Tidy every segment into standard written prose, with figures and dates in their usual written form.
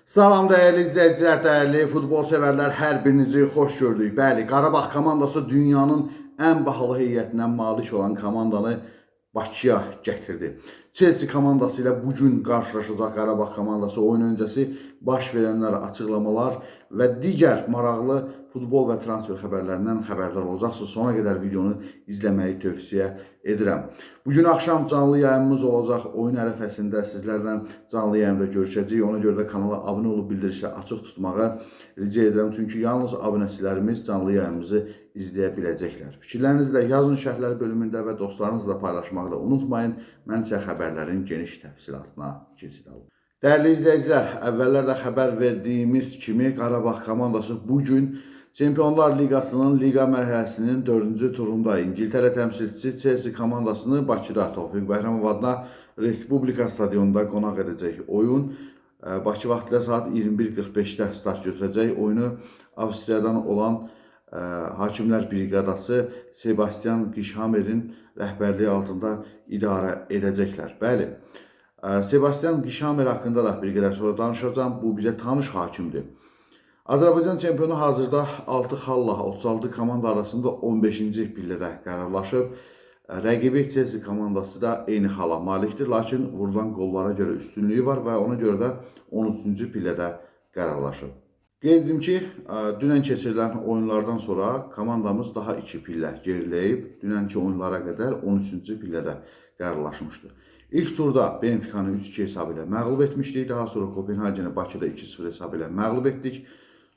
Salam dəyərli izləyicilər, dəyərli futbol sevərlər, hər birinizi xoş gördük. Bəli, Qarabağ komandası dünyanın ən bahalı heyətindən malik olan komandanı Bakıya gətirdi. Chelsea komandası ilə bugün qarşılaşacaq Qarabağ komandası oyun öncəsi baş verənlər, açıqlamalar və digər maraqlı futbol və transfer xəbərlərindən xəbərdar olacaqsınız. Sona qədər videonu izləməyi tövsiyə edirəm. Bugün axşam canlı yayımımız olacaq. Oyun ərəfəsində sizlərlə canlı yayımda görüşəcəyik. Ona görə də kanala abunə olub bildirişləri açıq tutmağı rica edirəm. Çünki yalnız abunəçilərimiz canlı yayımımızı izləyə biləcəklər. Fikirlərinizi də yazın şərhlər bölümündə və dostlarınızla paylaşmağı da unutmayın. Mən isə xəbərlərin geniş təfsilatına keçirəm. Dəyərli izləyicilər, əvvəllər də xəbər verdiyimiz kimi Qarabağ komandası bugün Çempionlar Liqasının Liqa mərhələsinin 4-cü turunda İngiltərə təmsilçisi Chelsea komandasını Bakıda Tofiq Bəhramov adına Respublika stadionunda qonaq edəcək. Oyun Bakı vaxtı ilə saat 21:45-də start götürəcək. Oyunu Avstriyadan olan Hakimlər Briqadası Sebastian Gişhamerin rəhbərliyi altında idarə edəcəklər. Bəli, Sebastian Gişhamer haqqında da bir qədər sonra danışacağım. Bu bizə tanış hakimdir. Azərbaycan çempionu hazırda 6 xalla 36 komanda arasında 15-ci pillədə qərarlaşıb. Rəqibi Chelsea komandası da eyni xala malikdir, lakin vurulan qollara görə üstünlüyü var və ona görə də 13-cü pillədə qərarlaşıb. Qeyd edim ki, dünən keçirilən oyunlardan sonra komandamız daha 2 pillə geriləyib. Dünənki oyunlara qədər 13-cü pillədə qərarlaşmışdı. İlk turda Benficanı 3-2 hesabı ilə məğlub etmişdik. Daha sonra Kopenhageni Bakıda 2-0 hesabı ilə məğlub etdik.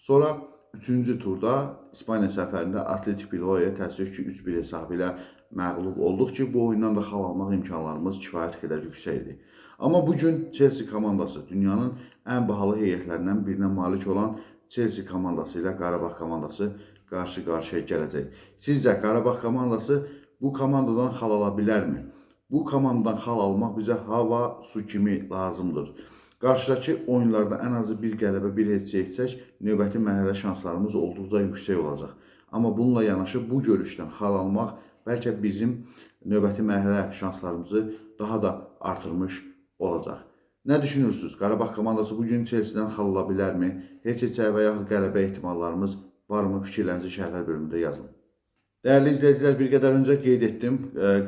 Sonra 3-cü turda İspaniya səfərində Atletik Bilbao'ya təəssüf ki 3-1 hesabı ilə məğlub olduq ki, bu oyundan da xal almaq imkanlarımız kifayət qədər yüksək idi. Amma bugün Chelsea komandası dünyanın ən bahalı heyətlərindən birinə malik olan Chelsea komandası ilə Qarabağ komandası qarşı-qarşıya gələcək. Sizcə Qarabağ komandası bu komandadan xal ala bilərmi? Bu komandadan xal almaq bizə hava, su kimi lazımdır. Qarşıdakı oyunlarda ən azı bir qələbə, bir heç etsək, növbəti mərhələ şanslarımız olduqca yüksək olacaq. Amma bununla yanaşı bu görüşdən xal almaq bəlkə bizim növbəti mərhələ şanslarımızı daha da artırmış olacaq. Nə düşünürsünüz? Qarabağ komandası bugün Chelsea'dən xal ala bilərmi? Heç heçə və yaxud qələbə ehtimallarımız varmı? Fikirlərinizi şərhlər bölümündə yazın. Dəyərli izləyicilər, bir qədər öncə qeyd etdim.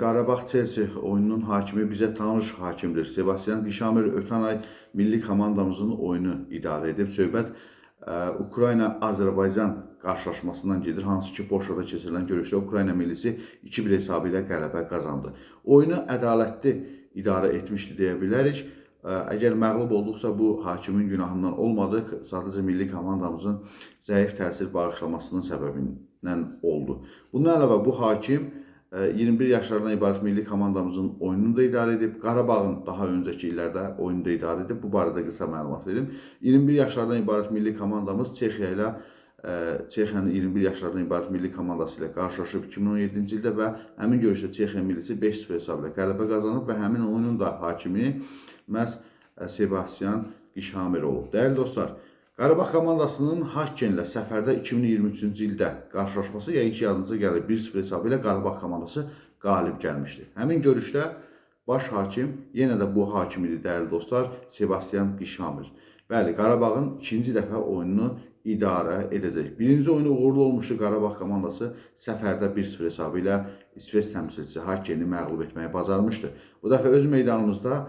Qarabağ-Chelsea oyununun hakimi bizə tanış hakimdir. Sebastian Gişhamer ötən ay milli komandamızın oyunu idarə edib. Söhbət Ukrayna-Azərbaycan qarşılaşmasından gedir. Hansı ki, Polşada keçirilən görüşdə Ukrayna millisi 2-1 hesabı ilə qələbə qazandı. Oyunu ədalətli idarə etmişdi deyə bilərik. Əgər məğlub olduqsa bu hakimin günahından olmadı. Sadəcə milli komandamızın zəif təsir bağışlamasının səbəbindən oldu. Bundan əlavə bu hakim 21 yaşlardan ibarət milli komandamızın oyununu da idarə edib. Qarabağın daha öncəki illərdə oyunu da idarə edib. Bu barədə qısa məlumat verim. 21 yaşlardan ibarət milli komandamız Çexiyanın 21 yaşlardan ibarət milli komandası ilə qarşılaşıb 2017-ci ildə və həmin görüşdə Çexiya millisi 5-0 hesabı ilə qələbə qazanıb və həmin oyunun da hakimi məhz Sebastian Gişhamer olub. Dəyərli dostlar, Qarabağ komandasının Hakkenlə səfərdə 2023-cü ildə qarşılaşması yəqin ki, yadınıza gəlir. 1-0 hesabı ilə Qarabağ komandası qalib gəlmişdi. Həmin görüşdə baş hakim yenə də bu hakim idi, dəyərli dostlar, Sebastian Gişhamer. Bəli, Qarabağın ikinci dəfə oyununu idarə edəcək. Birinci oyunu uğurlu olmuşdu. Qarabağ komandası səfərdə 1-0 hesabı ilə İsveç təmsilçisi Hakkeni məğlub etməyi bacarmışdı. Bu dəfə öz meydanımızda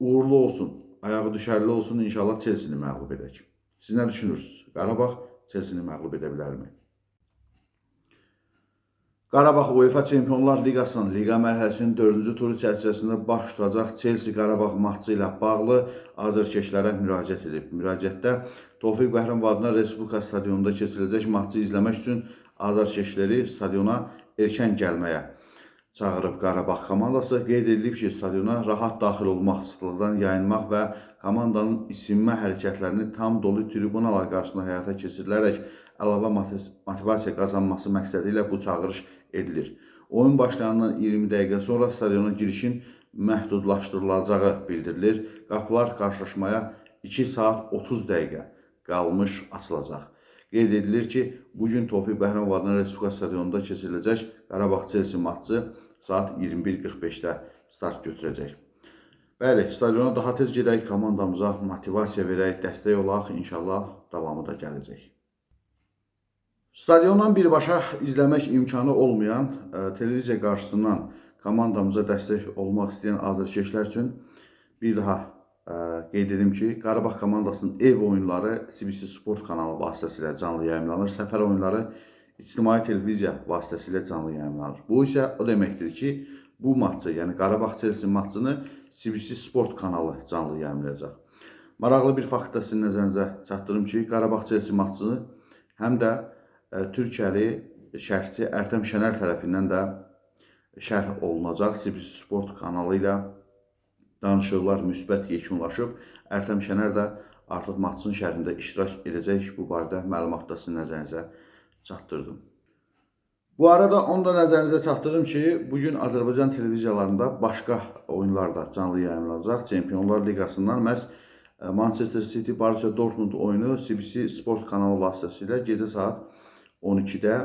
uğurlu olsun, ayağı düşərli olsun, inşallah Chelsea-ni məğlub edək. Siz nə düşünürsünüz? Qarabağ Chelsea-ni məğlub edə bilərmi? Qarabağ UEFA Çempionlar Liqasının Liqa mərhələsinin 4-cü turu çərçivəsində baş tutacaq Chelsea-Qarabağ matçı ilə bağlı azərkeşlərə müraciət edib. Müraciətdə Tofiq Bəhramov adına Respublika stadionunda keçiriləcək matçı izləmək üçün azərkeşləri stadiona erkən gəlməyə çağırıb. Qarabağ komandası qeyd edilib ki, stadiona rahat daxil olmaq, sıxlıqdan yayınmaq və komandanın isinmə hərəkətlərini tam dolu tribunalar qarşısında həyata keçirilərək əlavə motivasiya qazanması məqsədi ilə bu çağırış edilir. Oyun başlayandan 20 dəqiqə sonra stadiona girişin məhdudlaşdırılacağı bildirilir. Qapılar qarşılaşmaya 2 saat 30 dəqiqə qalmış açılacaq. Qeyd edilir ki, bugün Tofiq Bəhramov adına Respublika stadionunda keçiriləcək Qarabağ-Chelsea matçı saat 21:45-də start götürəcək. Bəli, stadiona daha tez gedək, komandamıza motivasiya verək, dəstək olaq, inşallah davamı da gələcək. Stadiondan birbaşa izləmək imkanı olmayan, televiziya qarşısından komandamıza dəstək olmaq istəyən azərkeşlər üçün bir daha qeyd edim ki, Qarabağ komandasının ev oyunları CBC Sport kanalı vasitəsilə canlı yayımlanır, səfər oyunları ictimai televiziya vasitəsilə canlı yayımlanır. Bu isə o deməkdir ki, bu matçı, yəni Qarabağ-Chelsea matçını CBC Sport kanalı canlı yayımlayacaq. Maraqlı bir fakt da sizin nəzərinizə çatdırım ki, Qarabağ-Chelsea matçını həm də Türkiyəli şərhçi Ərtəm Şənər tərəfindən də şərh olunacaq. CBC Sport kanalı ilə danışıqlar müsbət yekunlaşıb. Ərtəm Şənər də artıq matçın şərhində iştirak edəcək. Bu barədə məlumat da sizin nəzərinizə çatdırdım. Bu arada onu da nəzərinizə çatdırdım ki, bugün Azərbaycan televiziyalarında başqa oyunlar da canlı yayımlanacaq. Çempionlar Liqasından məhz Manchester City Borussia Dortmund oyunu CBC Sport kanalı vasitəsilə gecə saat 12-də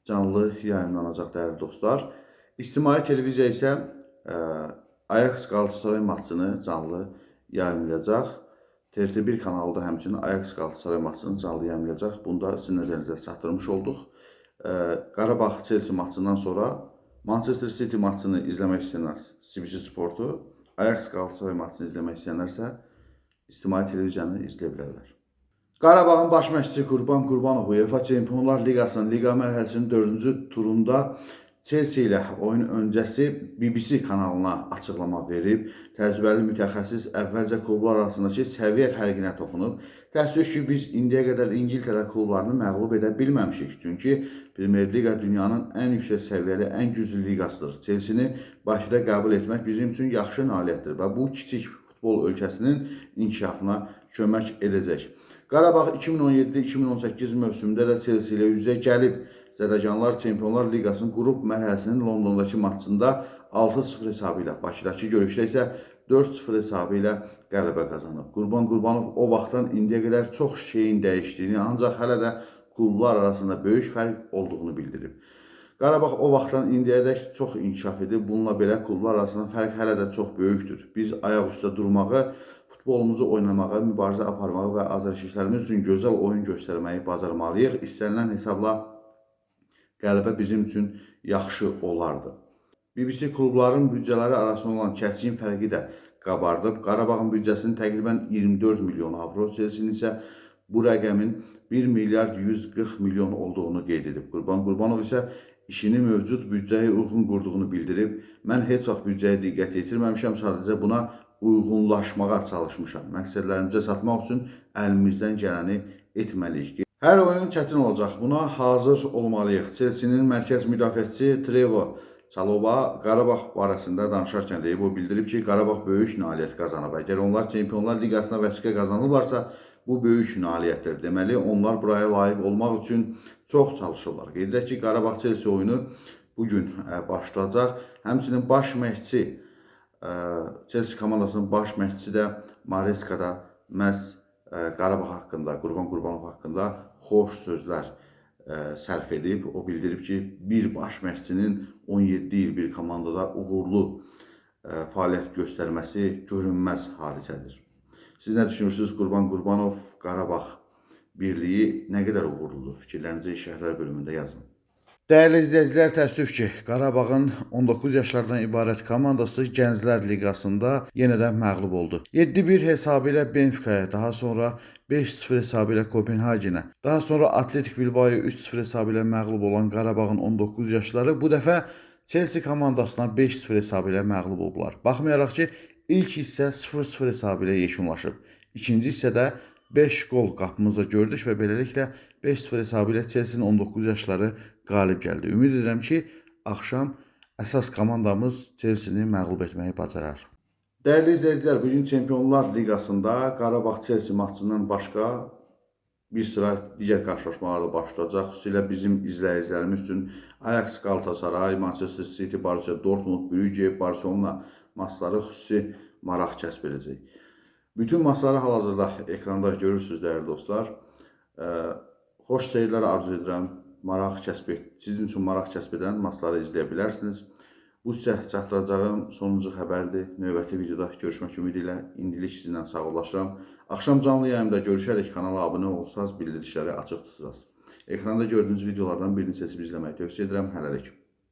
canlı yayımlanacaq dəyərli dostlar. İctimai televiziya isə Ajax Galatasaray maçını canlı yayımlayacaq. TRT1 kanalı da həmçinin Ajax Galatasaray maçını canlı yayımlayacaq. Bunu da sizin nəzərinizə çatdırmış olduq. Qarabağ-Chelsea maçından sonra Manchester City maçını izləmək istəyənlər CBC Sportu, Ajax Galatasaray maçını izləmək istəyənlər isə İctimai televiziyanı izləyə bilərlər. Qarabağın baş məşqçisi Qurban Qurbanov UEFA Çempionlar Liqasının liqa mərhələsinin 4-cü turunda Chelsea ilə oyun öncəsi BBC kanalına açıqlama verib. Təcrübəli mütəxəssis əvvəlcə klublar arasındakı səviyyə fərqinə toxunub. Təəssüf ki, biz indiyə qədər İngiltərə klublarını məğlub edə bilməmişik. Çünki Premier Liqa dünyanın ən yüksək səviyyəli, ən güclü liqasıdır. Chelsea-ni Bakıda qəbul etmək bizim üçün yaxşı nailiyyətdir və bu kiçik futbol ölkəsinin inkişafına kömək edəcək. Qarabağ 2017-2018 mövsümündə də Chelsea ilə üz-üzə gəlib. Zədəcanlar Çempionlar Liqasının qrup mərhələsinin Londondakı maçında 6-0 hesabı ilə, Bakıdakı görüşdə isə 4-0 hesabı ilə qələbə qazanıb. Qurban Qurbanov o vaxtdan indiyə qədər çox şeyin dəyişdiyini, ancaq hələ də klublar arasında böyük fərq olduğunu bildirib. Qarabağ o vaxtdan indiyədək çox inkişaf edib. Bununla belə klublar arasında fərq hələ də çox böyükdür. Biz ayaq üstə durmağı, futbolumuzu oynamağı, mübarizə aparmağı və azərkeşlərimiz üçün gözəl oyun göstərməyi bacarmalıyıq. İstənilən hesabla qələbə bizim üçün yaxşı olardı. BBC klubların büdcələri arasında olan kəskin fərqi də qabardıb. Qarabağın büdcəsinin təqribən 24 milyon avro, Chelsea-nin isə bu rəqəmin 1 milyard 140 milyon olduğunu qeyd edib. Qurban Qurbanov isə işini mövcud büdcəyə uyğun qurduğunu bildirib. Mən heç vaxt büdcəyə diqqət yetirməmişəm, sadəcə buna uyğunlaşmağa çalışmışam. Məqsədlərimizə çatmaq üçün əlimizdən gələni etməliyik. Hər oyun çətin olacaq, buna hazır olmalıyıq. Chelsea-nin mərkəz müdafiəçisi Trevo Çalova Qarabağ barəsində danışarkən deyib, o bildirib ki, Qarabağ böyük nailiyyət qazanıb. Əgər onlar Çempionlar Liqasına vəsiqə qazanırlarsa, bu böyük nailiyyətdir. Deməli, onlar buraya layiq olmaq üçün çox çalışırlar. Qeyd edək ki, Qarabağ-Chelsea oyunu bugün başlayacaq. Həmçinin baş məşqçi, Chelsea komandasının baş məşqçisi də Mareskada məhz Qarabağ haqqında, Qurban Qurbanov haqqında xoş sözlər sərf edib. O bildirib ki, bir baş məşqçinin 17 il bir komandada uğurlu fəaliyyət göstərməsi görünməz hadisədir. Siz nə düşünürsünüz? Qurban Qurbanov, Qarabağ birliyi nə qədər uğurludur? Fikirlərinizi şərhlər bölümündə yazın. Dəyərli izləyicilər, təəssüf ki, Qarabağın 19 yaşlardan ibarət komandası Gənclər Liqasında yenə də məğlub oldu. 7-1 hesabı ilə Benficaya, daha sonra 5-0 hesabı ilə Kopenhagenə, daha sonra Atletik Bilbao'ya 3-0 hesabı ilə məğlub olan Qarabağın 19 yaşları bu dəfə Chelsea komandasına 5-0 hesabı ilə məğlub oldular. Baxmayaraq ki, ilk hissə 0-0 hesabı ilə yekunlaşıb. İkinci hissədə 5 qol qapımızda gördük və beləliklə 5-0 hesabı ilə Chelsea-nin 19 yaşları qalib gəldi. Ümid edirəm ki, axşam əsas komandamız Chelsea-ni məğlub etməyi bacarar. Dəyərli izləyicilər, bugün Çempionlar Liqasında Qarabağ-Chelsea maçından başqa bir sıra digər qarşılaşmalar da başlayacaq. Xüsusilə bizim izləyicilərimiz üçün Ajax Galatasaray, Manchester City, Borussia Dortmund, Brügge, Barcelona maçları xüsusi maraq kəsb edəcək. Bütün maçları hal-hazırda ekranda görürsünüz dəyərli dostlar. Xoş seyirlər arzu edirəm. Sizin üçün maraq kəsb edən maçları izləyə bilərsiniz. Bu sizə çatdıracağım sonuncu xəbərdir. Növbəti videoda görüşmək ümidi ilə indilik sizinlə sağollaşıram. Axşam canlı yayımda görüşərək kanala abunə olsanız bildirişləri açıq tutasınız. Ekranda gördüyünüz videolardan birini seçib izləməyi tövsiyə edirəm. Hələlik.